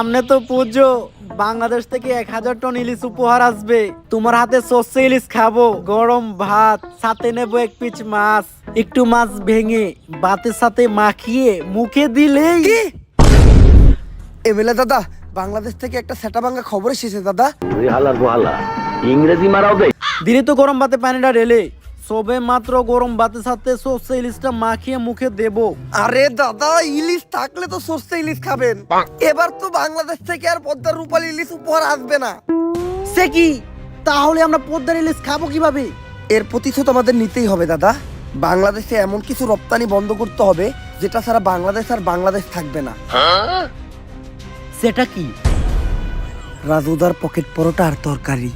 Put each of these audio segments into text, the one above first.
সামনে তো পুজো, বাংলাদেশ থেকে 1000 টন ইলিশ উপহার আসবে। তোমার হাতে সর্ষে ইলিশ খাবো, গরম ভাত, সাথে নেবো 1 পিস মাছ। একটু মাছ ভেঙে ভাতের সাথে মাখিয়ে মুখে দিলেই। এমএলএ দাদা, বাংলাদেশ থেকে একটা সেটা ভাঙা খবর এসেছে দাদা। ইংরেজি মারাও দেয়। দিলে তো গরম ভাতে পানিটা ঢেলে সবে মাত্র গরম ভাতের সাথে সর্ষে ইলিশটা মাখিয়ে মুখে দেবো। আরে দাদা, ইলিশ থাকলে তো সর্ষে ইলিশ খাবেন। এবার তো বাংলাদেশ থেকে আর পদ্মার রূপালী ইলিশ উপহার আসবে না। সে কি? তাহলে আমরা পদ্মার ইলিশ খাবো কিভাবে? এর প্রতিশোধ আমাদের নিতেই হবে দাদা। বাংলাদেশে এমন কিছু রপ্তানি বন্ধ করতে হবে যেটা ছাড়া বাংলাদেশ আর বাংলাদেশ থাকবে না। সেটা কি? রাজুদার পকেট পরোটা আর তরকারি।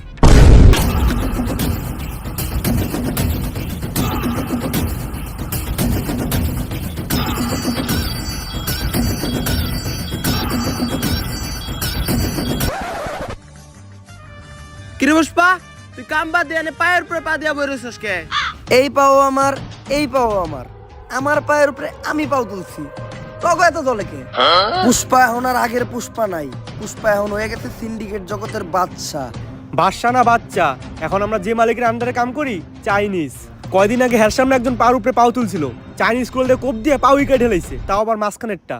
কিরে পুষ্পা, তুই কাম বাদ দিয়ে পায়ের উপরে পা দিয়া বইরেছিস কে? এই পাও আমার, এই পাও আমার, আমার পায়ের উপরে আমি পাও তুলছি। তবে এত দলে কে? পুষ্পা এখন আর আগের পুষ্পা নাই। পুষ্পা এখন হয়ে গেছে সিন্ডিকেট জগতের বাদশা। বাদশা না বাচ্চা, এখন আমরা যে মালিকের আন্ডারে কাম করি চাইনিজ। কয়দিন আগে হের সামনে একজন পার উপরে পাও তুলছিল, চাইনিজ স্কুল দিয়ে কোপ দিয়ে পাও উইকেট ঢেলাইছে, তাও আবার মাঝখানেরটা।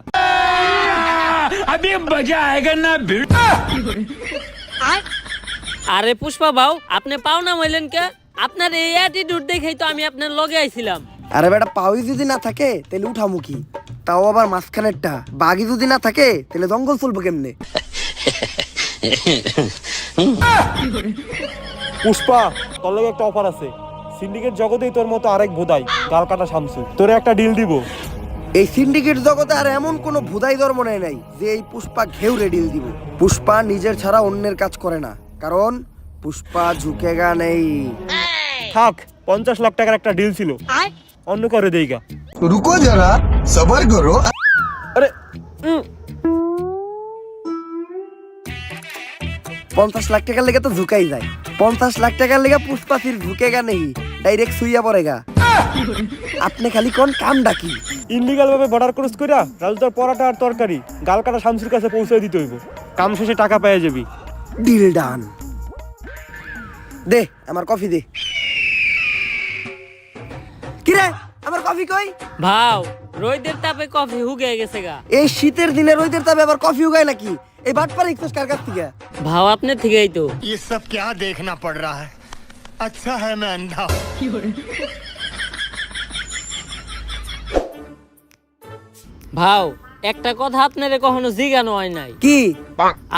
আরে পুষ্পা বাউ, আপনি পাও না মইলেন কে? আপনার এই অ্যাটিটিউড দেখেই তো আমি আপনার লগে আইছিলাম। আরে বেটা, পাওই যদি না থাকে তাহলে উঠামুখী, তাও আবার মাঝখানেরটা। বাঘি যদি না থাকে তাহলে জঙ্গল চলবো কেমনে? পুষ্পা, তোর লাগে একটা অফার আছে। সিন্ডিকেট জগতেই তোর মতো আরেক ভোদাই গাল কাটা শামসু, তোরে একটা ডিল দিব। এই সিন্ডিকেট জগতে আর এমন কোন ভুদাই ধর্ম নাই যে এই পুষ্পা ঘেউরে ডিল দিব। পুষ্পা নিজের ছাড়া অন্যের কাজ করে না, কারণ পুষ্পা ঝুঁকেগা নেই। থাক, 50 লাখ টাকার একটা ডিল ছিল, অন্য করে দেইগা। रुको जरा सबर करो। আরে 50 লাখ টাকার লেগে তো ঝুঁকাই যায়। 50 লাখ টাকার লেগে পুষ্পা ফির ঝুঁকেগা নেই, ডাইরেক্ট সুইয়া পড়েগা। আপনি খালি কোন কাম ডাকি ইনলিগাল ভাবে বর্ডার ক্রস কইরা রাজুদার পরাটা আর তরকারি গাল কাটা শামসুর কাছে পৌঁছে দিতে হইব। কাম শেষে টাকা পেয়ে যাবি। Deal done. দে আমার কফি দে। কিরে, আমার কফি কই? ভাও, রোদের তাপে কফি হুগে গেছে গা। এই শীতের দিনে রোদের তাপে আবার কফি উগায় নাকি? এই বাটপার ইকছস কার কাছ থেকে? ভাও আপনার থেকেই তো। ये सब क्या देखना पड़ रहा है? अच्छा है मैं अंधा हूं। ভাও, একটা কথা আপনারে কখনো জিজ্ঞানো হয় নাই। কি?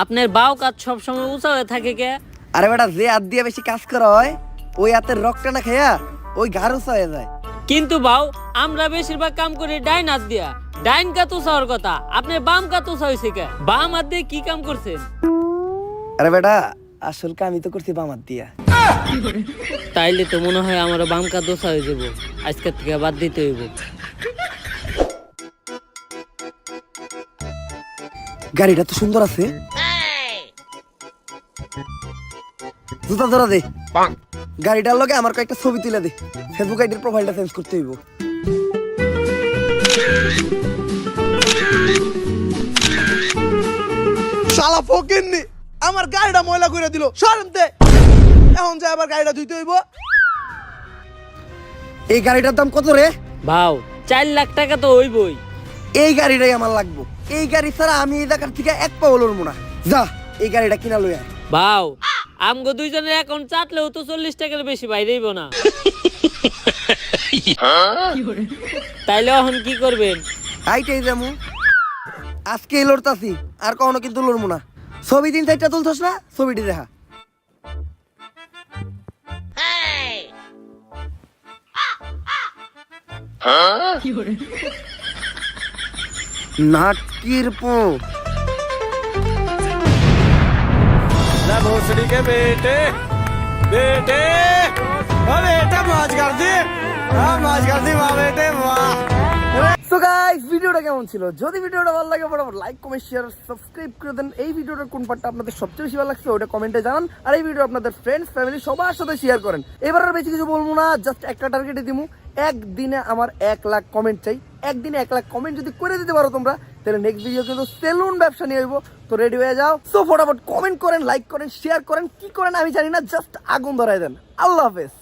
আপনার বাউ কাজ সবসময় উঁচা হয়ে থাকে কে? আরে বেটা, যে হাত দিয়ে বেশি কাজ করা হয় ওই হাতের রক্তটা না খেয়া ওই ঘাড় উঁচা হয়ে যায়। কিন্তু বাউ, আমরা বেশিরভাগ কাম করি ডাইন হাত দিয়া। ডাইন কাত উঁচা হওয়ার কথা, আপনার বাম কাত উঁচা হয়েছে কে? বাম হাত দিয়ে কি কাম করছেন? আরে বেটা, আসল কামই তো করছি বাম হাত দিয়া। তাইলে তো মনে হয় আমার বাম কাত উঁচা হয়ে যাবো, আজকের থেকে বাদ দিতে হইব। গাড়িটা তো সুন্দর আছে। জুতা ধরা দে। গাড়িটার লগে আমার কয়েকটা ছবি তুলে দে, ফেসবুক আইডির প্রোফাইলটা চেঞ্জ করতে হইব। শালা ফকিন্নি আমার গাড়িটা ময়লা করে দিল, সরেন দে। এখন যা আবার গাড়িটা ধুইতে হইব। এই গাড়িটার দাম কত রে? ভাও, 4 লাখ টাকা তো হইবই। এই গাড়িটাই আমার লাগবো। এই গাড়ি ছাড়া আমি এই জায়গার থেকে এক পা লড়বো না। যা, এই গাড়িটা কিনা লই আয়। ভাও, আমগো দুইজনের অ্যাকাউন্ট চাটলেও তো 40 টাকার বেশি বাইরেইব না। তাইলে এখন কি করবেন? হাইটাই যামু। আজকে লড়তাছি, আর কখনো কিন্তু লড়বো না। ছবি দিন সাইডটা তুলছস না, ছবিটি দেখা। नाटकीर पो भोसड़ी के बेटे बेटे बेटा मौज कर दी, मौज कर दी वाह बेटे वाह। সো গাইস, ভিডিওটা কেমন ছিল? যদি ভিডিওটা ভালো লাগে ফটাফট লাইক কমেন্ট শেয়ার সাবস্ক্রাইব করে দেন। এই ভিডিওটার কোন পার্টটা আপনাদের সবচেয়ে বেশি ভালো লাগছে ওটা কমেন্টে জানান। আর এই ভিডিও আপনাদের ফ্রেন্ডস ফ্যামিলি সবার সাথে শেয়ার করেন। এবার আর বেশি কিছু বলবো না, জাস্ট একটা টার্গেটে দিমু। একদিনে আমার 1 লাখ কমেন্ট চাই। একদিনে 1 লাখ কমেন্ট যদি করে দিতে পারো তোমরা, তাহলে নেক্সট ভিডিও কিন্তু সেলুন ব্যবসা নিয়ে আসবো। তো রেডি হয়ে যাও। সো ফটাফট কমেন্ট করেন, লাইক করেন, শেয়ার করেন, কি করেন আমি জানি না, জাস্ট আগুন ধরাই দেন। আল্লাহ হাফেজ।